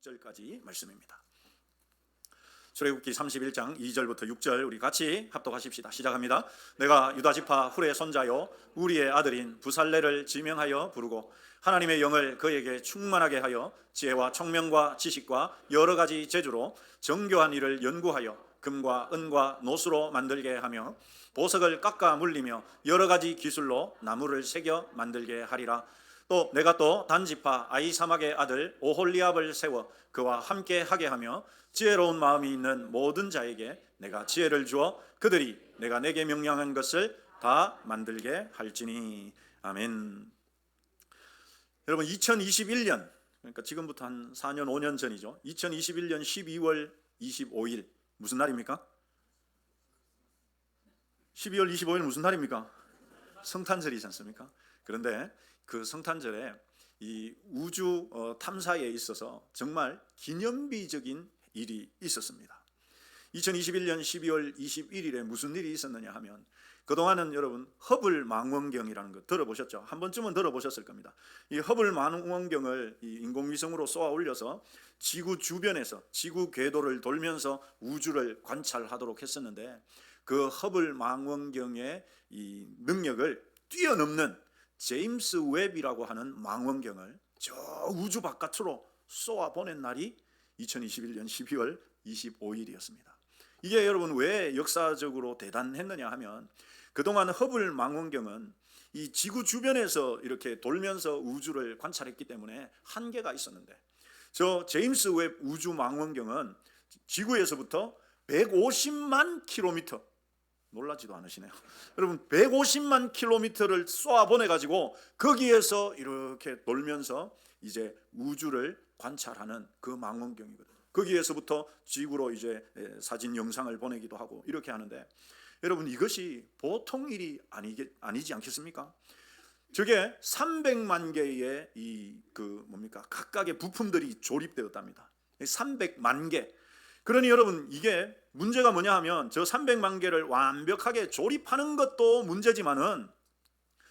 6절까지 말씀입니다. 출애굽기 31장 2절부터 6절 우리 같이 합독하십시다. 시작합니다. 내가 유다 지파 훌의 손자요 우리의 아들인 부살레를 지명하여 부르고 하나님의 영을 그에게 충만하게 하여 지혜와 총명과 지식과 여러 가지 재주로 정교한 일을 연구하여 금과 은과 노수로 만들게 하며 보석을 깎아 물리며 여러 가지 기술로 나무를 새겨 만들게 하리라. 또 내가 또 단지파 아히사막의 아들 오홀리압을 세워 그와 함께 하게 하며 지혜로운 마음이 있는 모든 자에게 내가 지혜를 주어 그들이 내가 내게 명령한 것을 다 만들게 할지니. 아멘. 여러분 2021년 그러니까 지금부터 한 4년 5년 전이죠. 2021년 12월 25일 무슨 날입니까? 12월 25일 무슨 날입니까? 성탄절이지 않습니까? 그런데 그 성탄절에 이 우주 탐사에 있어서 정말 기념비적인 일이 있었습니다. 2021년 12월 21일에 무슨 일이 있었느냐 하면 그동안은 여러분 허블 망원경이라는 거 들어보셨죠? 한 번쯤은 들어보셨을 겁니다. 이 허블 망원경을 이 인공위성으로 쏘아 올려서 지구 주변에서 지구 궤도를 돌면서 우주를 관찰하도록 했었는데 그 허블 망원경의 이 능력을 뛰어넘는 제임스 웹이라고 하는 망원경을 저 우주 바깥으로 쏘아 보낸 날이 2021년 12월 25일이었습니다. 이게 여러분 왜 역사적으로 대단했느냐 하면 그동안 허블 망원경은 이 지구 주변에서 이렇게 돌면서 우주를 관찰했기 때문에 한계가 있었는데 저 제임스 웹 우주 망원경은 지구에서부터 150만 킬로미터, 놀라지도 않으시네요. 여러분 150만 킬로미터를 쏘아 보내가지고 거기에서 이렇게 돌면서 이제 우주를 관찰하는 그 망원경이거든요. 거기에서부터 지구로 이제 사진 영상을 보내기도 하고 이렇게 하는데 여러분 이것이 보통 일이 아니지 않겠습니까? 저게 300만 개의 각각의 부품들이 조립되었답니다. 300만 개. 그러니 여러분 이게 문제가 뭐냐 하면 저 300만 개를 완벽하게 조립하는 것도 문제지만은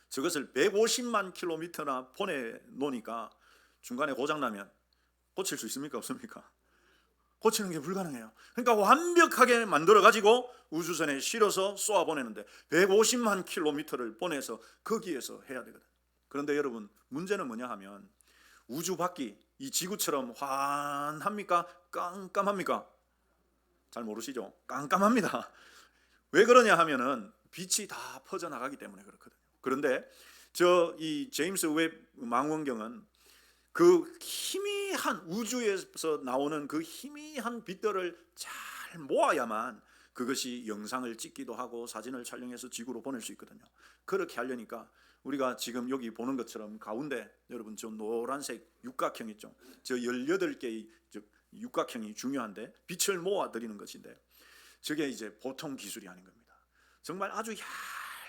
저것을 150만 킬로미터나 보내놓으니까 중간에 고장나면 고칠 수 있습니까? 없습니까? 고치는 게 불가능해요. 그러니까 완벽하게 만들어가지고 우주선에 실어서 쏘아보내는데 150만 킬로미터를 보내서 거기에서 해야 되거든. 그런데 여러분 문제는 뭐냐 하면 우주 밖이 이 지구처럼 환합니까? 깜깜합니까? 잘 모르시죠? 깜깜합니다. 왜 그러냐 하면은 빛이 다 퍼져나가기 때문에 그렇거든요. 그런데 이 제임스 웹 망원경은 그 희미한 우주에서 나오는 그 희미한 빛들을 잘 모아야만 그것이 영상을 찍기도 하고 사진을 촬영해서 지구로 보낼 수 있거든요. 그렇게 하려니까 우리가 지금 여기 보는 것처럼 가운데 여러분 저 노란색 육각형 있죠. 저 18개의 육각형이 중요한데 빛을 모아 드리는 것인데 저게 이제 보통 기술이 아닌 겁니다. 정말 아주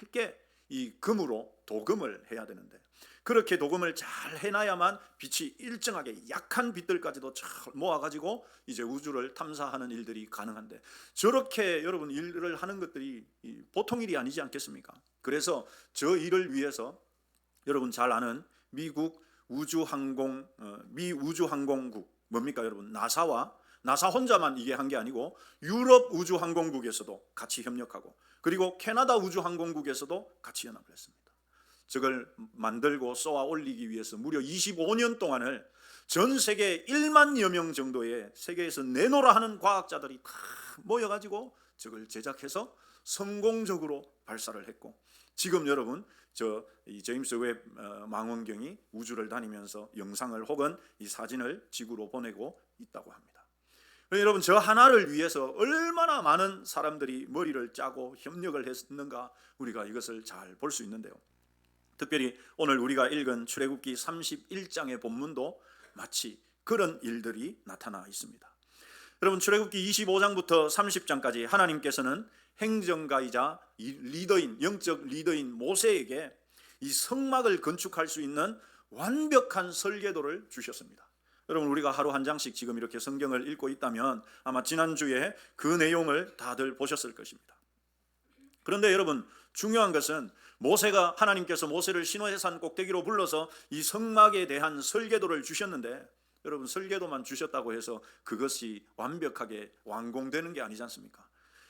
얇게 이 금으로 도금을 해야 되는데 그렇게 도금을 잘 해놔야만 빛이 일정하게 약한 빛들까지도 잘 모아가지고 이제 우주를 탐사하는 일들이 가능한데 저렇게 여러분 일을 하는 것들이 보통 일이 아니지 않겠습니까? 그래서 저 일을 위해서 여러분 잘 아는 미 우주항공국 뭡니까 여러분? 나사 혼자만 이게 한 게 아니고 유럽 우주항공국에서도 같이 협력하고 그리고 캐나다 우주항공국에서도 같이 연합을 했습니다. 저걸 만들고 쏘아 올리기 위해서 무려 25년 동안을 전 세계 1만여 명 정도의 세계에서 내놓으라 하는 과학자들이 다 모여가지고 저걸 제작해서 성공적으로 발사를 했고 지금 여러분 이 제임스 웹 망원경이 우주를 다니면서 영상을 혹은 이 사진을 지구로 보내고 있다고 합니다. 여러분 저 하나를 위해서 얼마나 많은 사람들이 머리를 짜고 협력을 했는가 우리가 이것을 잘 볼 수 있는데요. 특별히 오늘 우리가 읽은 출애굽기 31장의 본문도 마치 그런 일들이 나타나 있습니다. 여러분 출애굽기 25장부터 30장까지 하나님께서는 행정가이자 리더인 영적 리더인 모세에게 이 성막을 건축할 수 있는 완벽한 설계도를 주셨습니다. 여러분 우리가 하루 한 장씩 지금 이렇게 성경을 읽고 있다면 아마 지난주에 그 내용을 다들 보셨을 것입니다. 그런데 여러분 중요한 것은 하나님께서 모세를 시내산 꼭대기로 불러서 이 성막에 대한 설계도를 주셨는데 여러분 설계도만 주셨다고 해서 그것이 완벽하게 완공되는 게 아니지 않습니까?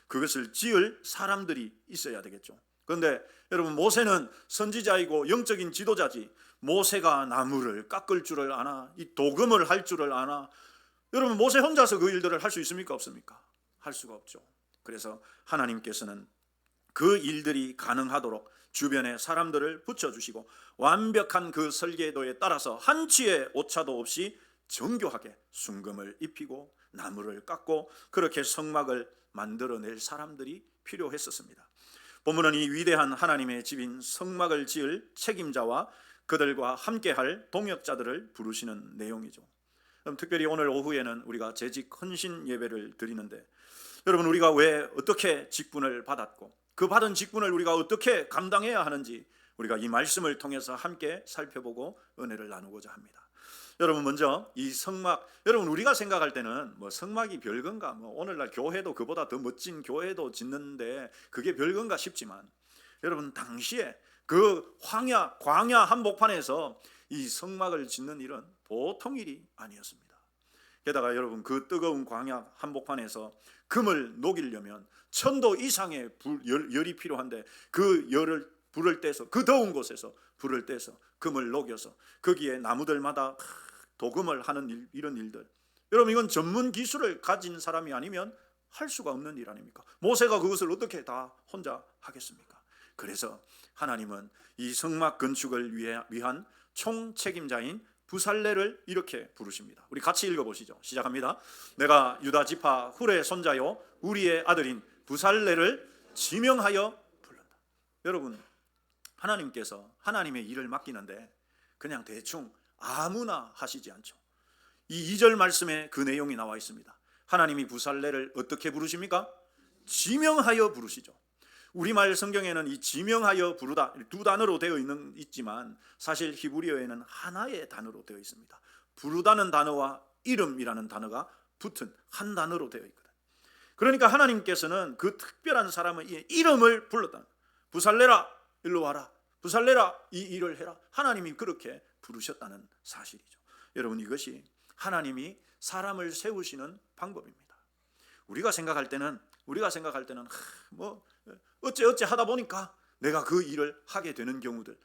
그것을 지을 사람들이 있어야 되겠죠. 그런데 여러분 모세는 선지자이고 영적인 지도자지, 모세가 나무를 깎을 줄을 아나, 이 도금을 할 줄을 아나? 여러분 모세 혼자서 그 일들을 할 수 있습니까? 없습니까? 할 수가 없죠. 그래서 하나님께서는 그 일들이 가능하도록 주변에 사람들을 붙여주시고 완벽한 그 설계도에 따라서 한치의 오차도 없이 정교하게 순금을 입히고 나무를 깎고 그렇게 성막을 만들어낼 사람들이 필요했었습니다. 본문은 이 위대한 하나님의 집인 성막을 지을 책임자와 그들과 함께할 동역자들을 부르시는 내용이죠. 그럼 특별히 오늘 오후에는 우리가 재직 헌신 예배를 드리는데, 여러분 우리가 왜 어떻게 직분을 받았고 그 받은 직분을 우리가 어떻게 감당해야 하는지 우리가 이 말씀을 통해서 함께 살펴보고 은혜를 나누고자 합니다. 여러분 먼저 이 성막, 여러분 우리가 생각할 때는 뭐 성막이 별건가, 뭐 오늘날 교회도 그보다 더 멋진 교회도 짓는데 그게 별건가 싶지만, 여러분 당시에 그 광야 한복판에서 이 성막을 짓는 일은 보통 일이 아니었습니다. 게다가 여러분 그 뜨거운 광야 한복판에서 금을 녹이려면 1000도 이상의 열이 필요한데 그 열을 불을 떼서, 그 더운 곳에서 불을 떼서 금을 녹여서 거기에 나무들마다 도금을 하는 이런 일들, 여러분 이건 전문 기술을 가진 사람이 아니면 할 수가 없는 일 아닙니까? 모세가 그것을 어떻게 다 혼자 하겠습니까? 그래서 하나님은 이 성막 건축을 위한 총책임자인 부살레를 이렇게 부르십니다. 우리 같이 읽어보시죠. 시작합니다. 내가 유다 지파 훌의 손자요 우리의 아들인 부살레를 지명하여 불렀다. 여러분 하나님께서 하나님의 일을 맡기는데 그냥 대충 아무나 하시지 않죠. 이 2절 말씀에 그 내용이 나와 있습니다. 하나님이 부살레를 어떻게 부르십니까? 지명하여 부르시죠. 우리말 성경에는 이 지명하여 부르다 두 단어로 되어 있지만 사실 히브리어에는 하나의 단어로 되어 있습니다. 부르다는 단어와 이름이라는 단어가 붙은 한 단어로 되어 있거든요. 그러니까 하나님께서는 그 특별한 사람의 이름을 불렀다. 부살레라 일로 와라, 부살레라 이 일을 해라. 하나님이 그렇게 부르셨다는 사실이죠. 여러분 이것이 하나님이 사람을 세우시는 방법입니다. 우리가 생각할 때는 뭐 어째 하다 보니까 내가 그 일을 하게 되는 경우들,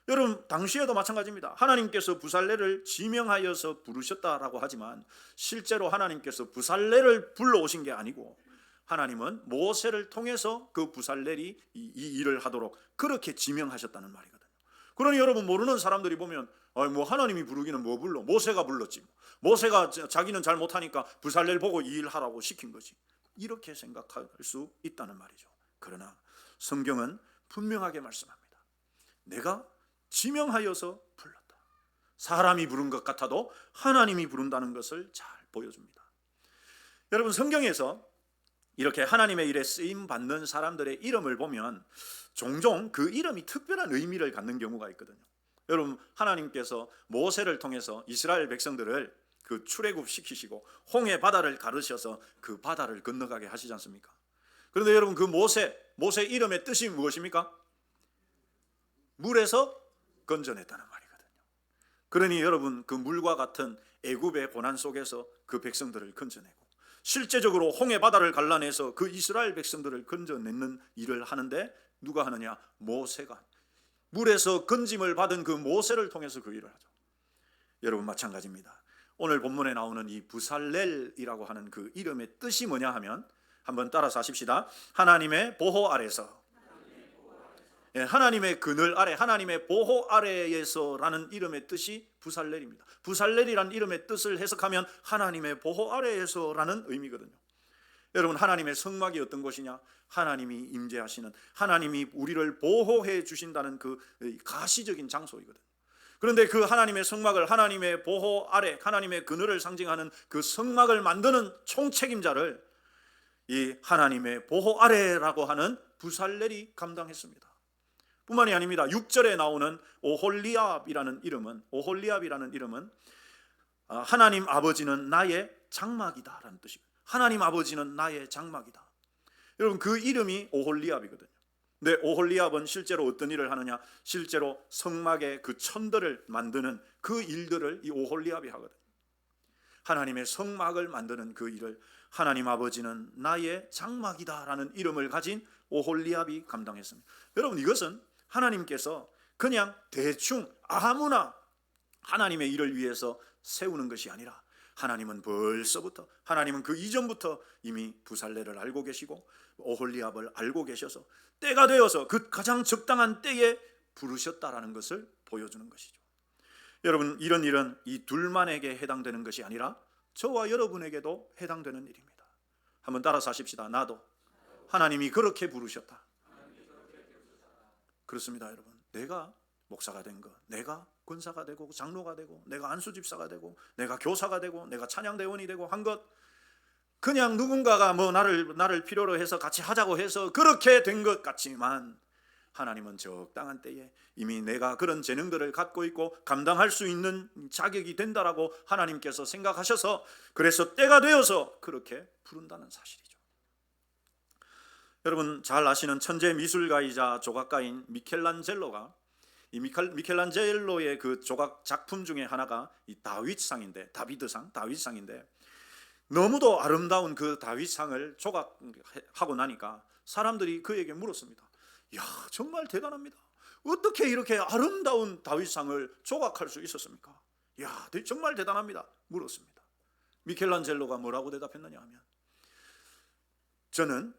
여러분 당시에도 마찬가지입니다. 하나님께서 부살레를 지명하여서 부르셨다라고 하지만 실제로 하나님께서 부살레를 불러오신 게 아니고 하나님은 모세를 통해서 그 부살레이 이 일을 하도록 그렇게 지명하셨다는 말이거든요. 그러니 여러분 모르는 사람들이 보면 뭐 하나님이 부르기는 뭐 불러, 모세가 불렀지, 모세가 자기는 잘 못하니까 부살레를 보고 이 일 하라고 시킨 거지, 이렇게 생각할 수 있다는 말이죠. 그러나 성경은 분명하게 말씀합니다. 내가 지명하여서 불렀다. 사람이 부른 것 같아도 하나님이 부른다는 것을 잘 보여줍니다. 여러분 성경에서 이렇게 하나님의 일에 쓰임 받는 사람들의 이름을 보면 종종 그 이름이 특별한 의미를 갖는 경우가 있거든요. 여러분 하나님께서 모세를 통해서 이스라엘 백성들을 그 출애굽 시키시고 홍해 바다를 가르셔서 그 바다를 건너가게 하시지 않습니까? 그런데 여러분 그 모세 이름의 뜻이 무엇입니까? 물에서 건져냈다는 말이거든요. 그러니 여러분 그 물과 같은 애굽의 고난 속에서 그 백성들을 건져내고 실제적으로 홍해 바다를 갈라내서 그 이스라엘 백성들을 건져내는 일을 하는데 누가 하느냐? 모세가. 물에서 건짐을 받은 그 모세를 통해서 그 일을 하죠. 여러분 마찬가지입니다. 오늘 본문에 나오는 이 부살렐이라고 하는 그 이름의 뜻이 뭐냐 하면 한번 따라서 하십시다. 하나님의 보호 아래서, 하나님의 그늘 아래, 하나님의 보호 아래에서라는 이름의 뜻이 부살렐입니다. 부살렐이라는 이름의 뜻을 해석하면 하나님의 보호 아래에서라는 의미거든요. 여러분 하나님의 성막이 어떤 곳이냐? 하나님이 임재하시는, 하나님이 우리를 보호해 주신다는 그 가시적인 장소이거든요. 그런데 그 하나님의 성막을, 하나님의 보호 아래, 하나님의 그늘을 상징하는 그 성막을 만드는 총책임자를 이 하나님의 보호 아래라고 하는 부살렐이 감당했습니다. 뿐만이 아닙니다. 6절에 나오는 오홀리압이라는 이름은 하나님 아버지는 나의 장막이다라는 뜻이거든요. 하나님 아버지는 나의 장막이다. 여러분 그 이름이 오홀리압이거든요. 근데 오홀리압은 실제로 어떤 일을 하느냐? 실제로 성막의 그 천들을 만드는 그 일들을 이 오홀리압이 하거든요. 하나님의 성막을 만드는 그 일을 하나님 아버지는 나의 장막이다라는 이름을 가진 오홀리압이 감당했습니다. 여러분, 이것은 하나님께서 그냥 대충 아무나 하나님의 일을 위해서 세우는 것이 아니라 하나님은 벌써부터, 하나님은 그 이전부터 이미 부살레를 알고 계시고 오홀리압을 알고 계셔서 때가 되어서 그 가장 적당한 때에 부르셨다라는 것을 보여주는 것이죠. 여러분, 이런 일은 이 둘만에게 해당되는 것이 아니라 저와 여러분에게도 해당되는 일입니다. 한번 따라서 하십시다. 나도 하나님이 그렇게 부르셨다. 그렇습니다. 여러분, 내가 목사가 된 것, 내가 권사가 되고 장로가 되고 내가 안수집사가 되고 내가 교사가 되고 내가 찬양대원이 되고 한 것, 그냥 누군가가 뭐 나를 필요로 해서 같이 하자고 해서 그렇게 된 것 같지만 하나님은 적당한 때에 이미 내가 그런 재능들을 갖고 있고 감당할 수 있는 자격이 된다라고 하나님께서 생각하셔서 그래서 때가 되어서 그렇게 부른다는 사실이죠. 여러분, 잘 아시는 천재 미술가이자 조각가인 미켈란젤로가, 이 미켈란젤로의 그 조각 작품 중에 하나가 이 다윗상인데, 다윗상인데 너무도 아름다운 그 다윗상을 조각하고 나니까 사람들이 그에게 물었습니다. 야, 정말 대단합니다. 어떻게 이렇게 아름다운 다윗상을 조각할 수 있었습니까? 야, 정말 대단합니다. 물었습니다. 미켈란젤로가 뭐라고 대답했느냐 하면, 저는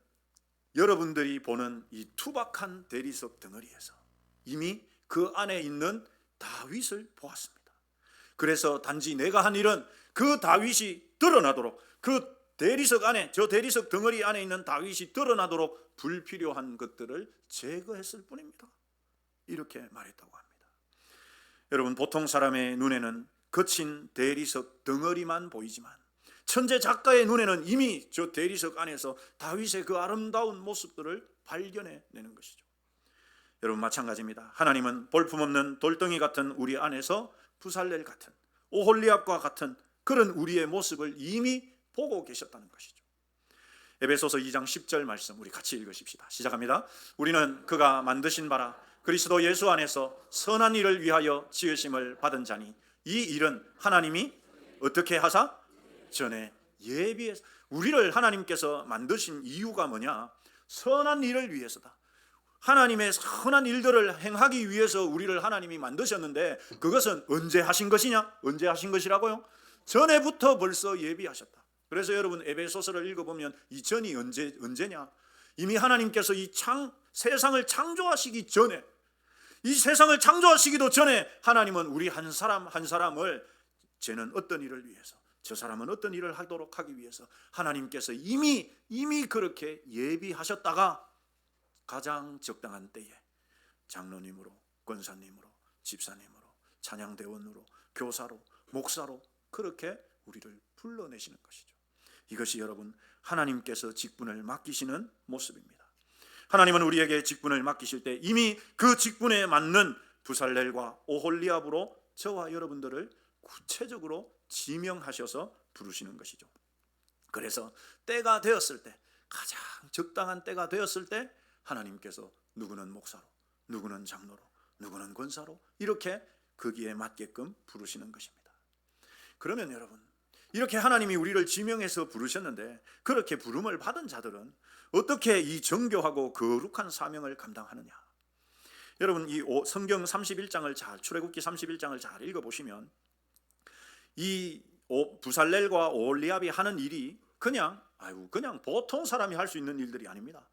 여러분들이 보는 이 투박한 대리석 덩어리에서 이미 그 안에 있는 다윗을 보았습니다. 그래서 단지 내가 한 일은 그 다윗이 드러나도록, 그 대리석 안에, 저 대리석 덩어리 안에 있는 다윗이 드러나도록 불필요한 것들을 제거했을 뿐입니다. 이렇게 말했다고 합니다. 여러분, 보통 사람의 눈에는 거친 대리석 덩어리만 보이지만 천재 작가의 눈에는 이미 저 대리석 안에서 다윗의 그 아름다운 모습들을 발견해내는 것이죠. 여러분, 마찬가지입니다. 하나님은 볼품없는 돌덩이 같은 우리 안에서 부살렐 같은, 오홀리압과 같은 그런 우리의 모습을 이미 보고 계셨다는 것이죠. 에베소서 2장 10절 말씀 우리 같이 읽으십시다. 시작합니다. 우리는 그가 만드신 바라 그리스도 예수 안에서 선한 일을 위하여 지으심을 받은 자니 이 일은 하나님이 어떻게 하사? 전에 예비해서. 우리를 하나님께서 만드신 이유가 뭐냐? 선한 일을 위해서다. 하나님의 선한 일들을 행하기 위해서 우리를 하나님이 만드셨는데 그것은 언제 하신 것이냐? 언제 하신 것이라고요? 전에부터 벌써 예비하셨다. 그래서 여러분, 에베소서를 읽어보면 이 전이 언제냐? 이미 하나님께서 이 세상을 창조하시기 전에, 이 세상을 창조하시기도 전에 하나님은 우리 한 사람 한 사람을 쟤는 어떤 일을 위해서, 저 사람은 어떤 일을 하도록 하기 위해서 하나님께서 이미 그렇게 예비하셨다가 가장 적당한 때에 장로님으로, 권사님으로, 집사님으로, 찬양대원으로, 교사로, 목사로 그렇게 우리를 불러내시는 것이죠. 이것이 여러분, 하나님께서 직분을 맡기시는 모습입니다. 하나님은 우리에게 직분을 맡기실 때 이미 그 직분에 맞는 부살렐과 오홀리압으로 저와 여러분들을 구체적으로 지명하셔서 부르시는 것이죠. 그래서 때가 되었을 때, 가장 적당한 때가 되었을 때 하나님께서 누구는 목사로, 누구는 장로로, 누구는 권사로 이렇게 거기에 맞게끔 부르시는 것입니다. 그러면 여러분, 이렇게 하나님이 우리를 지명해서 부르셨는데 그렇게 부름을 받은 자들은 어떻게 이 정교하고 거룩한 사명을 감당하느냐? 여러분, 이 성경 31장을 잘, 출애굽기 31장을 잘 읽어보시면 이 부살렐과 오홀리압이 하는 일이 그냥 보통 사람이 할 수 있는 일들이 아닙니다.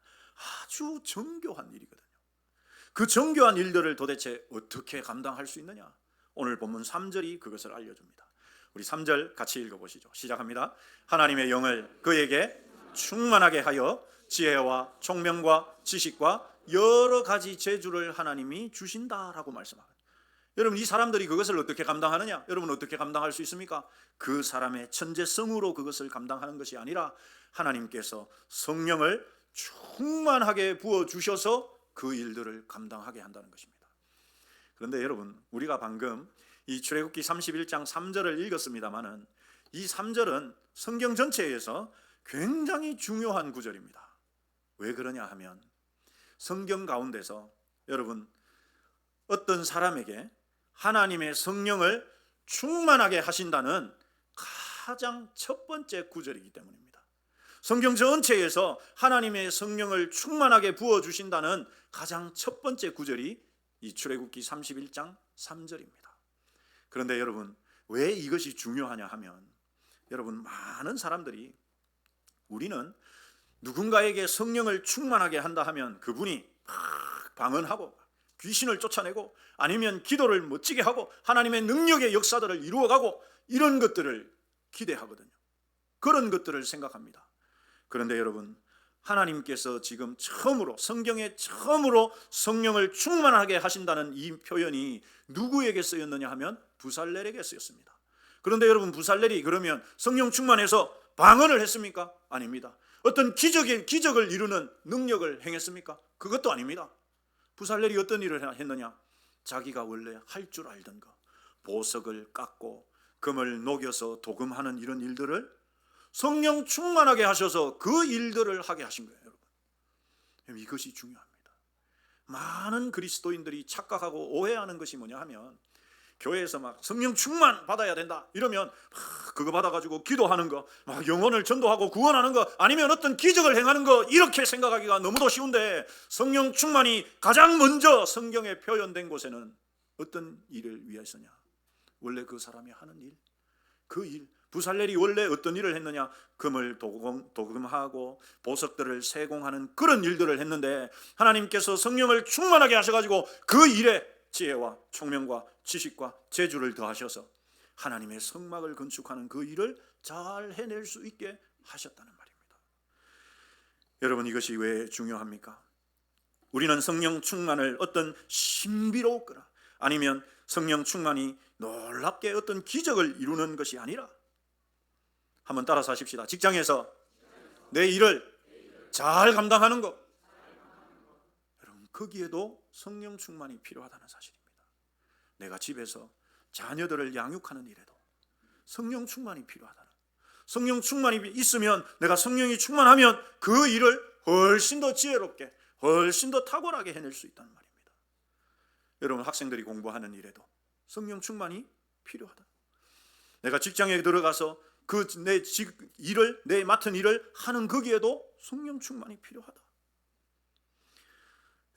아주 정교한 일이거든요. 그 정교한 일들을 도대체 어떻게 감당할 수 있느냐? 오늘 본문 3절이 그것을 알려줍니다. 우리 3절 같이 읽어보시죠. 시작합니다. 하나님의 영을 그에게 충만하게 하여 지혜와 총명과 지식과 여러 가지 재주를 하나님이 주신다라고 말씀합니다. 여러분, 이 사람들이 그것을 어떻게 감당하느냐? 여러분, 어떻게 감당할 수 있습니까? 그 사람의 천재성으로 그것을 감당하는 것이 아니라 하나님께서 성령을 충만하게 부어주셔서 그 일들을 감당하게 한다는 것입니다. 그런데 여러분, 우리가 방금 이 출애굽기 31장 3절을 읽었습니다마는 이 3절은 성경 전체에서 굉장히 중요한 구절입니다. 왜 그러냐 하면 성경 가운데서 여러분, 어떤 사람에게 하나님의 성령을 충만하게 하신다는 가장 첫 번째 구절이기 때문입니다. 성경 전체에서 하나님의 성령을 충만하게 부어주신다는 가장 첫 번째 구절이 이 출애굽기 31장 3절입니다. 그런데 여러분, 왜 이것이 중요하냐 하면, 여러분, 많은 사람들이 우리는 누군가에게 성령을 충만하게 한다 하면 그분이 막 방언하고 귀신을 쫓아내고 아니면 기도를 멋지게 하고 하나님의 능력의 역사들을 이루어가고 이런 것들을 기대하거든요. 그런 것들을 생각합니다. 그런데 여러분, 하나님께서 지금 처음으로, 성경에 처음으로 성령을 충만하게 하신다는 이 표현이 누구에게 쓰였느냐 하면 부살렐에게 쓰였습니다. 그런데 여러분, 부살렐이 그러면 성령 충만해서 방언을 했습니까? 아닙니다. 어떤 기적을 이루는 능력을 행했습니까? 그것도 아닙니다. 부살렐이 어떤 일을 했느냐? 자기가 원래 할 줄 알던 거, 보석을 깎고 금을 녹여서 도금하는 이런 일들을 성령 충만하게 하셔서 그 일들을 하게 하신 거예요, 여러분. 이것이 중요합니다. 많은 그리스도인들이 착각하고 오해하는 것이 뭐냐 하면, 교회에서 막 성령 충만 받아야 된다 이러면 그거 받아가지고 기도하는 거, 막 영혼을 전도하고 구원하는 거, 아니면 어떤 기적을 행하는 거, 이렇게 생각하기가 너무도 쉬운데, 성령 충만이 가장 먼저 성경에 표현된 곳에는 어떤 일을 위해서냐? 원래 그 사람이 하는 일, 그 일. 부살렐이 원래 어떤 일을 했느냐? 금을 도금하고 보석들을 세공하는 그런 일들을 했는데, 하나님께서 성령을 충만하게 하셔가지고 그 일에 지혜와 총명과 지식과 재주를 더하셔서 하나님의 성막을 건축하는 그 일을 잘 해낼 수 있게 하셨다는 말입니다. 여러분, 이것이 왜 중요합니까? 우리는 성령 충만을 어떤 신비롭거나 아니면 성령 충만이 놀랍게 어떤 기적을 이루는 것이 아니라, 한번 따라서 하십시다. 직장에서 내 일을 잘 감당하는 것, 여러분, 거기에도 성령 충만이 필요하다는 사실입니다. 내가 집에서 자녀들을 양육하는 일에도 성령 충만이 필요하다는, 성령 충만이 있으면, 내가 성령이 충만하면 그 일을 훨씬 더 지혜롭게, 훨씬 더 탁월하게 해낼 수 있다는 말입니다. 여러분, 학생들이 공부하는 일에도 성령 충만이 필요하다. 내가 직장에 들어가서 내 맡은 일을 하는 거기에도 성령 충만이 필요하다.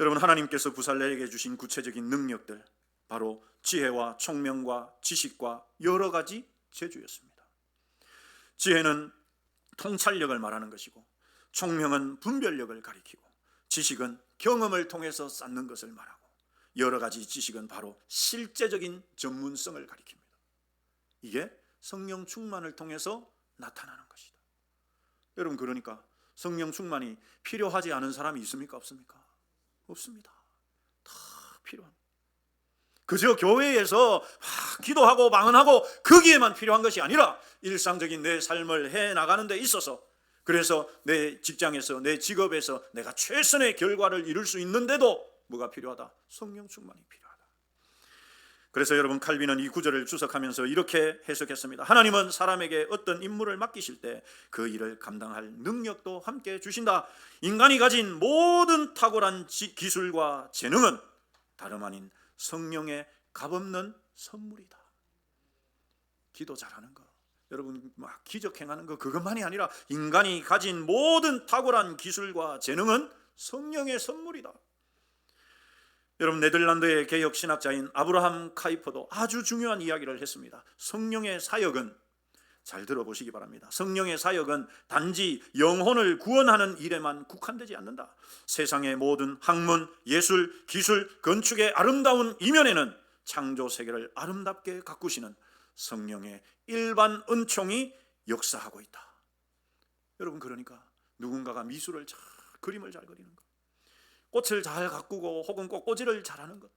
여러분, 하나님께서 부살렐에게 주신 구체적인 능력들, 바로 지혜와 총명과 지식과 여러 가지 재주였습니다. 지혜는 통찰력을 말하는 것이고, 총명은 분별력을 가리키고, 지식은 경험을 통해서 쌓는 것을 말하고, 여러 가지 지식은 바로 실제적인 전문성을 가리킵니다. 이게 성령 충만을 통해서 나타나는 것이다. 여러분, 그러니까 성령 충만이 필요하지 않은 사람이 있습니까? 없습니까? 없습니다. 다 필요합니다. 그저 교회에서 기도하고 방언하고 거기에만 필요한 것이 아니라 일상적인 내 삶을 해나가는 데 있어서, 그래서 내 직장에서, 내 직업에서 내가 최선의 결과를 이룰 수 있는데도 뭐가 필요하다? 성령 충만이 필요하다. 그래서 여러분, 칼빈은 이 구절을 주석하면서 이렇게 해석했습니다. 하나님은 사람에게 어떤 임무를 맡기실 때 그 일을 감당할 능력도 함께 주신다. 인간이 가진 모든 탁월한 기술과 재능은 다름 아닌 성령의 값없는 선물이다. 기도 잘하는 거, 여러분 막 기적 행하는 거, 그것만이 아니라 인간이 가진 모든 탁월한 기술과 재능은 성령의 선물이다. 여러분, 네덜란드의 개혁 신학자인 아브라함 카이퍼도 아주 중요한 이야기를 했습니다. 성령의 사역은, 잘 들어보시기 바랍니다. 성령의 사역은 단지 영혼을 구원하는 일에만 국한되지 않는다. 세상의 모든 학문, 예술, 기술, 건축의 아름다운 이면에는 창조 세계를 아름답게 가꾸시는 성령의 일반 은총이 역사하고 있다. 여러분, 그러니까 누군가가 미술을 그림을 잘 그리는 것, 꽃을 잘 가꾸고 혹은 꽃꽂이를 잘하는 것,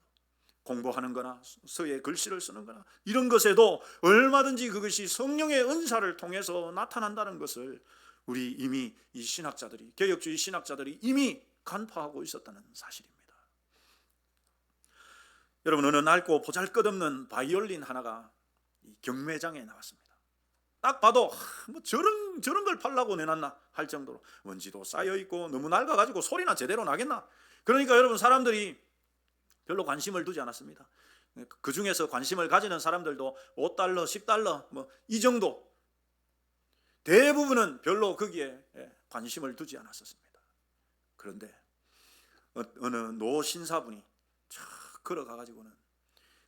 공부하는 거나 서예 글씨를 쓰는 거나 이런 것에도 얼마든지 그것이 성령의 은사를 통해서 나타난다는 것을 우리 이미 이 신학자들이, 개혁주의 신학자들이 이미 간파하고 있었다는 사실입니다. 여러분, 어느 낡고 보잘것없는 바이올린 하나가 경매장에 나왔습니다. 딱 봐도 뭐 저런 걸 팔라고 내놨나 할 정도로 먼지도 쌓여있고 너무 낡아가지고 소리나 제대로 나겠나. 그러니까 여러분, 사람들이 별로 관심을 두지 않았습니다. 그 중에서 관심을 가지는 사람들도 $5, $10 뭐 이 정도 대부분은 별로 거기에 관심을 두지 않았었습니다. 그런데 어느 노 신사분이 쫙 걸어가가지고는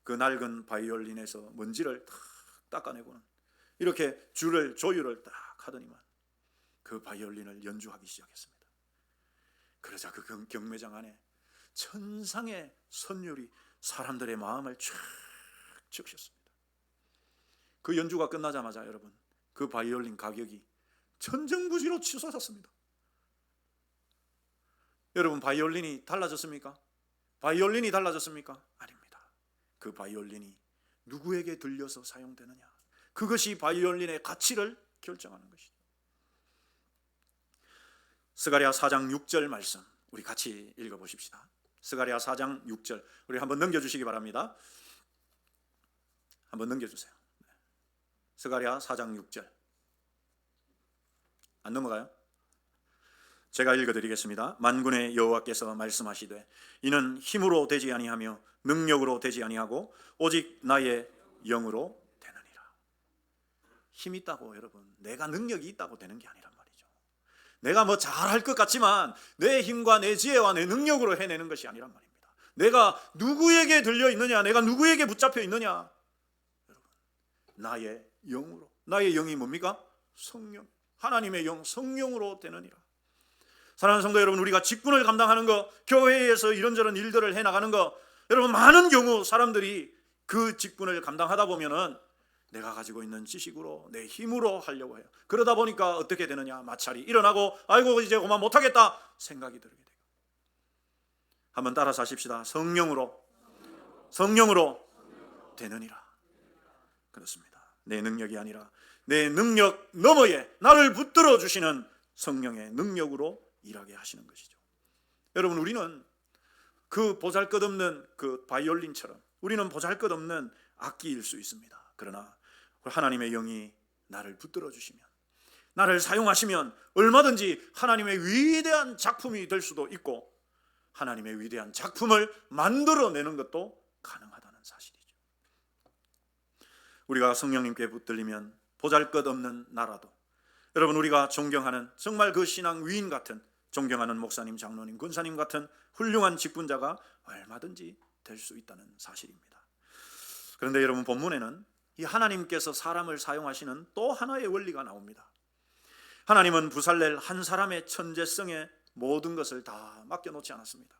그 낡은 바이올린에서 먼지를 탁 닦아내고는 이렇게 조율을 딱 하더니만 그 바이올린을 연주하기 시작했습니다. 그러자 그 경매장 안에 천상의 선율이 사람들의 마음을 쫙 적셨습니다. 그 연주가 끝나자마자 여러분, 그 바이올린 가격이 천정부지로 치솟았습니다. 여러분, 바이올린이 달라졌습니까? 바이올린이 달라졌습니까? 아닙니다. 그 바이올린이 누구에게 들려서 사용되느냐, 그것이 바이올린의 가치를 결정하는 것이죠. 스가랴 4장 6절 말씀 우리 같이 읽어보십시다. 스가랴 4장 6절 우리 한번 넘겨주시기 바랍니다. 한번 넘겨주세요. 스가랴 4장 6절 안 넘어가요? 제가 읽어드리겠습니다. 만군의 여호와께서 말씀하시되 이는 힘으로 되지 아니하며 능력으로 되지 아니하고 오직 나의 영으로 되느니라. 힘이 있다고 여러분, 내가 능력이 있다고 되는 게 아니란 말이죠. 내가 뭐 잘할 것 같지만 내 힘과 내 지혜와 내 능력으로 해내는 것이 아니란 말입니다. 내가 누구에게 들려 있느냐, 내가 누구에게 붙잡혀 있느냐, 여러분, 나의 영으로. 나의 영이 뭡니까? 성령, 하나님의 영, 성령으로 되느니라. 사랑하는 성도 여러분, 우리가 직분을 감당하는 거, 교회에서 이런저런 일들을 해나가는 거, 여러분, 많은 경우 사람들이 그 직분을 감당하다 보면은 내가 가지고 있는 지식으로, 내 힘으로 하려고 해요. 그러다 보니까 어떻게 되느냐, 마찰이 일어나고 아이고 이제 그만 못하겠다 생각이 들게 되고. 한번 따라서 하십시다. 성령으로 되느니라. 그렇습니다. 내 능력이 아니라 내 능력 너머에 나를 붙들어 주시는 성령의 능력으로 일하게 하시는 것이죠. 여러분, 우리는 그 보잘것없는 그 바이올린처럼 우리는 보잘것없는 악기일 수 있습니다. 그러나 하나님의 영이 나를 붙들어 주시면, 나를 사용하시면 얼마든지 하나님의 위대한 작품이 될 수도 있고 하나님의 위대한 작품을 만들어내는 것도 가능하다는 사실이죠. 우리가 성령님께 붙들리면 보잘것없는 나라도, 여러분, 우리가 존경하는 정말 그 신앙 위인 같은, 존경하는 목사님, 장로님, 권사님 같은 훌륭한 직분자가 얼마든지 될 수 있다는 사실입니다. 그런데 여러분, 본문에는 이 하나님께서 사람을 사용하시는 또 하나의 원리가 나옵니다. 하나님은 부살렐 한 사람의 천재성에 모든 것을 다 맡겨놓지 않았습니다.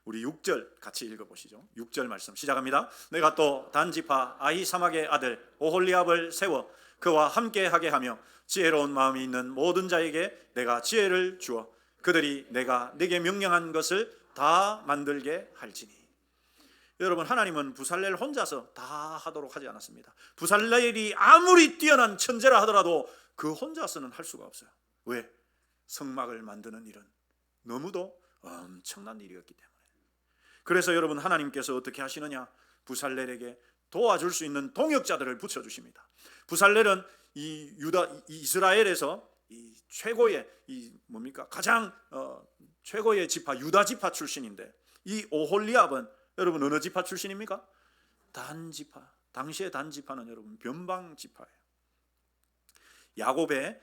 우리 6절 같이 읽어보시죠. 6절 말씀 시작합니다. 내가 또 단지파 아히사막의 아들 오홀리압을 세워 그와 함께하게 하며 지혜로운 마음이 있는 모든 자에게 내가 지혜를 주어 그들이 내가 네게 명령한 것을 다 만들게 할지니. 여러분, 하나님은 부살렐 혼자서 다 하도록 하지 않았습니다. 부살렐이 아무리 뛰어난 천재라 하더라도 그 혼자서는 할 수가 없어요. 왜? 성막을 만드는 일은 너무도 엄청난 일이었기 때문에. 그래서 여러분, 하나님께서 어떻게 하시느냐? 부살렐에게 도와줄 수 있는 동역자들을 붙여주십니다. 부살렐은 이 이스라엘에서 이 최고의 가장 최고의 지파 유다 지파 출신인데, 이 오홀리압은 여러분 어느 지파 출신입니까? 단 지파. 당시의 단 지파는 여러분 변방 지파예요. 야곱의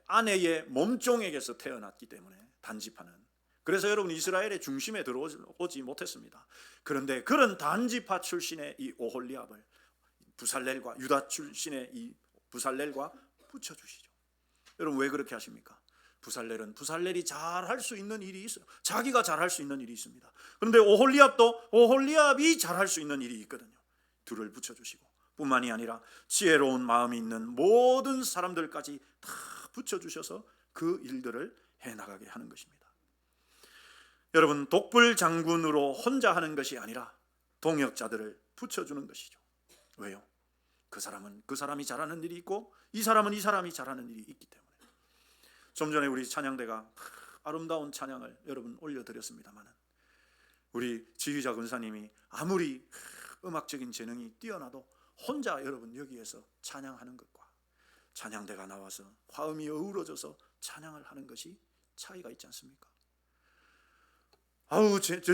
아내의 몸종에게서 태어났기 때문에 단 지파는, 그래서 여러분 이스라엘의 중심에 들어오지 못했습니다. 그런데 그런 단 지파 출신의 이 오홀리압을 부살렐과 유다 출신의 이 부살렐과 붙여주시죠. 여러분, 왜 그렇게 하십니까? 부살렐이 잘할 수 있는 일이 있어요. 자기가 잘할 수 있는 일이 있습니다. 그런데 오홀리압이 잘할 수 있는 일이 있거든요. 둘을 붙여주시고, 뿐만이 아니라 지혜로운 마음이 있는 모든 사람들까지 다 붙여주셔서 그 일들을 해나가게 하는 것입니다. 여러분, 독불 장군으로 혼자 하는 것이 아니라 동역자들을 붙여주는 것이죠. 왜요? 그 사람이 잘하는 일이 있고 이 사람이 잘하는 일이 있기 때문에. 좀 전에 우리 찬양대가 아름다운 찬양을 여러분 올려드렸습니다만, 우리 지휘자 권사님이 아무리 음악적인 재능이 뛰어나도 혼자 여러분 여기에서 찬양하는 것과 찬양대가 나와서 화음이 어우러져서 찬양을 하는 것이 차이가 있지 않습니까?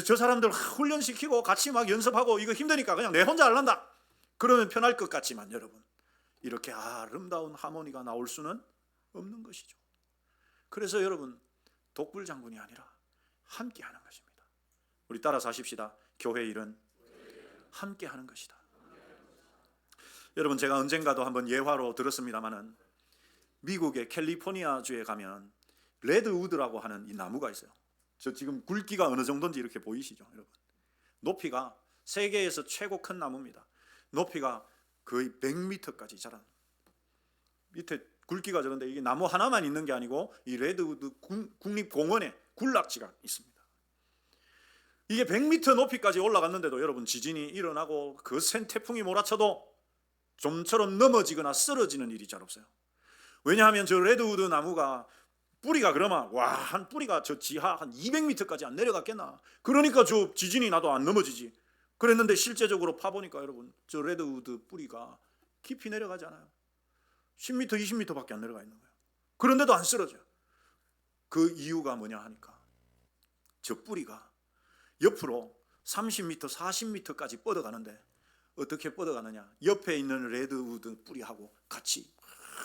저 사람들 훈련시키고 같이 막 연습하고 이거 힘드니까 그냥 내 혼자 하란다, 그러면 편할 것 같지만 여러분, 이렇게 아름다운 하모니가 나올 수는 없는 것이죠. 그래서 여러분, 독불 장군이 아니라 함께 하는 것입니다. 우리 따라서 하십시다. 교회 일은 함께 하는 것이다. 여러분, 제가 언젠가도 한번 예화로 들었습니다마는 미국의 캘리포니아주에 가면 레드우드라고 하는 이 나무가 있어요. 저 지금 굵기가 어느 정도인지 이렇게 보이시죠, 여러분? 높이가 세계에서 최고 큰 나무입니다. 높이가 거의 100m까지 자란. 밑에 굵기가 저런데 이게 나무 하나만 있는 게 아니고 이 레드우드 국립공원에 군락지가 있습니다. 이게 100m 높이까지 올라갔는데도 여러분, 지진이 일어나고 거센 태풍이 몰아쳐도 좀처럼 넘어지거나 쓰러지는 일이 잘 없어요. 왜냐하면 저 레드우드 나무가 뿌리가 그러면 한 뿌리가 저 지하 한 200m까지 안 내려갔겠나. 그러니까 저 지진이 나도 안 넘어지지. 그랬는데 실제적으로 파보니까 여러분, 저 레드우드 뿌리가 깊이 내려가지 않아요. 10m, 20m밖에 안 내려가 있는 거예요. 그런데도 안 쓰러져요. 그 이유가 뭐냐 하니까 저 뿌리가 옆으로 30m, 40m까지 뻗어가는데 어떻게 뻗어가느냐. 옆에 있는 레드우드 뿌리하고 같이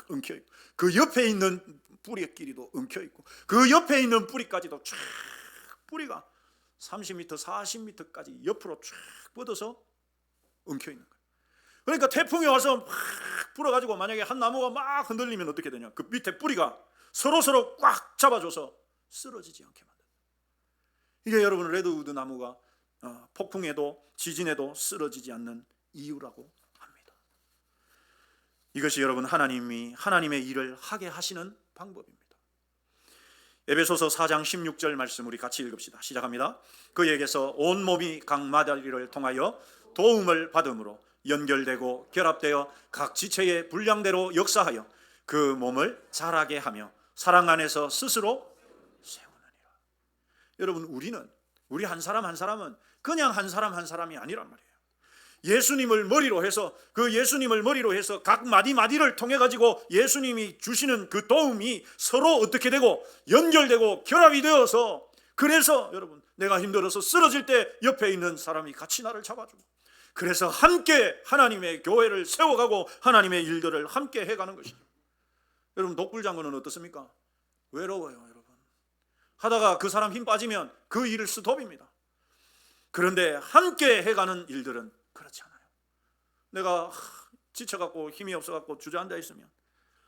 엉켜있고, 그 옆에 있는 뿌리끼리도 엉켜있고, 그 옆에 있는 뿌리까지도 쫙 뿌리가 30m, 40m까지 옆으로 쫙 뻗어서 엉켜있는 거예요. 그러니까 태풍이 와서 막 불어가지고 만약에 한 나무가 막 흔들리면 어떻게 되냐. 그 밑에 뿌리가 서로 꽉 잡아줘서 쓰러지지 않게 만든다. 이게 여러분, 레드우드 나무가 폭풍에도 지진에도 쓰러지지 않는 이유라고 합니다. 이것이 여러분, 하나님이 하나님의 일을 하게 하시는 방법입니다. 에베소서 4장 16절 말씀 우리 같이 읽읍시다. 시작합니다. 그에게서 온 몸이 각 마다리를 통하여 도움을 받음으로 연결되고 결합되어 각 지체의 분량대로 역사하여 그 몸을 자라게 하며 사랑 안에서 스스로 세우느니라. 여러분, 우리 한 사람 한 사람은 그냥 한 사람 한 사람이 아니란 말이에요. 예수님을 머리로 해서 각 마디마디를 통해 가지고 예수님이 주시는 그 도움이 서로 어떻게 되고 연결되고 결합이 되어서, 그래서 여러분, 내가 힘들어서 쓰러질 때 옆에 있는 사람이 같이 나를 잡아주고, 그래서 함께 하나님의 교회를 세워가고 하나님의 일들을 함께 해가는 것이죠. 여러분, 독불장군은 어떻습니까? 외로워요. 여러분, 하다가 그 사람 힘 빠지면 그 일을 스톱입니다. 그런데 함께 해가는 일들은 그렇지 않아요. 내가 지쳐갖고 힘이 없어갖고 주저앉아 있으면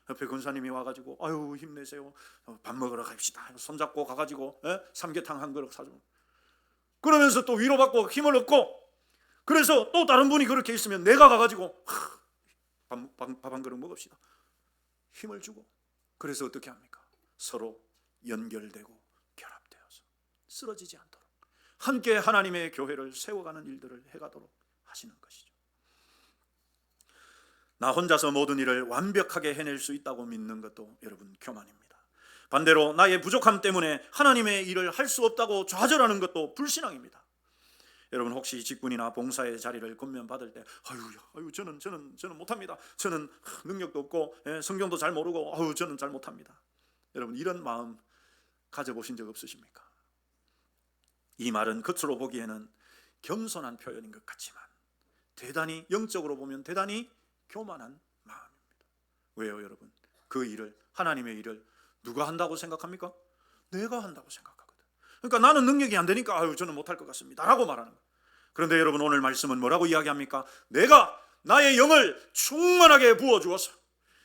옆에 권사님이 와가지고 아유 힘내세요, 밥 먹으러 갑시다, 손잡고 가가지고 삼계탕 한 그릇 사주고, 그러면서 또 위로받고 힘을 얻고, 그래서 또 다른 분이 그렇게 있으면 내가 가가지고 밥 한 그릇 먹읍시다, 힘을 주고, 그래서 어떻게 합니까? 서로 연결되고 결합되어서 쓰러지지 않도록 함께 하나님의 교회를 세워가는 일들을 해가도록 하시는 것이죠. 나 혼자서 모든 일을 완벽하게 해낼 수 있다고 믿는 것도 여러분, 교만입니다. 반대로 나의 부족함 때문에 하나님의 일을 할 수 없다고 좌절하는 것도 불신앙입니다. 여러분, 혹시 직분이나 봉사의 자리를 권면받을 때 저는 못합니다, 저는 능력도 없고 성경도 잘 모르고 저는 잘 못합니다. 여러분, 이런 마음 가져보신 적 없으십니까? 이 말은 겉으로 보기에는 겸손한 표현인 것 같지만 대단히, 영적으로 보면 대단히 교만한 마음입니다. 왜요 여러분? 그 일을, 하나님의 일을 누가 한다고 생각합니까? 내가 한다고 생각하거든. 그러니까 나는 능력이 안 되니까 저는 못할 것 같습니다 라고 말하는 거예요. 그런데 여러분, 오늘 말씀은 뭐라고 이야기합니까? 내가 나의 영을 충만하게 부어주어서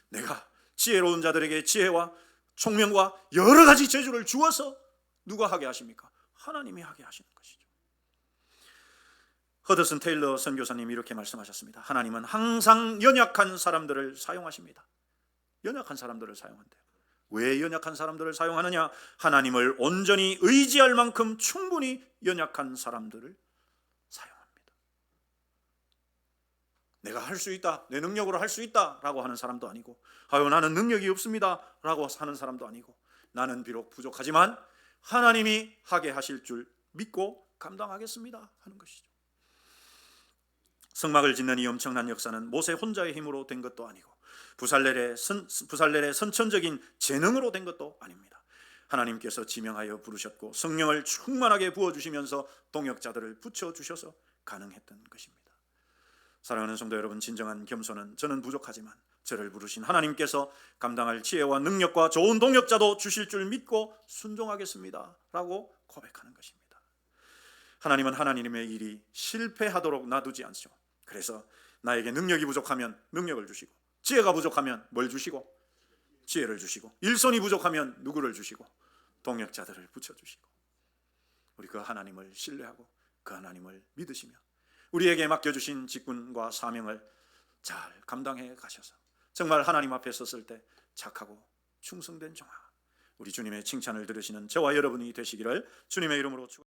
내가 지혜로운 자들에게 지혜와 총명과 여러 가지 재주를 주어서 누가 하게 하십니까? 하나님이 하게 하시는 것이죠. 허드슨 테일러 선교사님이 이렇게 말씀하셨습니다. 하나님은 항상 연약한 사람들을 사용하십니다. 연약한 사람들을 사용한대요. 왜 연약한 사람들을 사용하느냐? 하나님을 온전히 의지할 만큼 충분히 연약한 사람들을 사용합니다. 내가 할 수 있다, 내 능력으로 할 수 있다 라고 하는 사람도 아니고, 나는 능력이 없습니다 라고 하는 사람도 아니고, 나는 비록 부족하지만 하나님이 하게 하실 줄 믿고 감당하겠습니다 하는 것이죠. 성막을 짓는 이 엄청난 역사는 모세 혼자의 힘으로 된 것도 아니고 부살렐의 선천적인 재능으로 된 것도 아닙니다. 하나님께서 지명하여 부르셨고 성령을 충만하게 부어주시면서 동역자들을 붙여주셔서 가능했던 것입니다. 사랑하는 성도 여러분, 진정한 겸손은 저는 부족하지만 저를 부르신 하나님께서 감당할 지혜와 능력과 좋은 동역자도 주실 줄 믿고 순종하겠습니다 라고 고백하는 것입니다. 하나님은 하나님의 일이 실패하도록 놔두지 않죠. 그래서 나에게 능력이 부족하면 능력을 주시고, 지혜가 부족하면 뭘 주시고? 지혜를 주시고, 일손이 부족하면 누구를 주시고, 동역자들을 붙여주시고, 우리 그 하나님을 신뢰하고 그 하나님을 믿으시며 우리에게 맡겨주신 직분과 사명을 잘 감당해 가셔서 정말 하나님 앞에 섰을 때 착하고 충성된 종아, 우리 주님의 칭찬을 들으시는 저와 여러분이 되시기를 주님의 이름으로 축원합니다.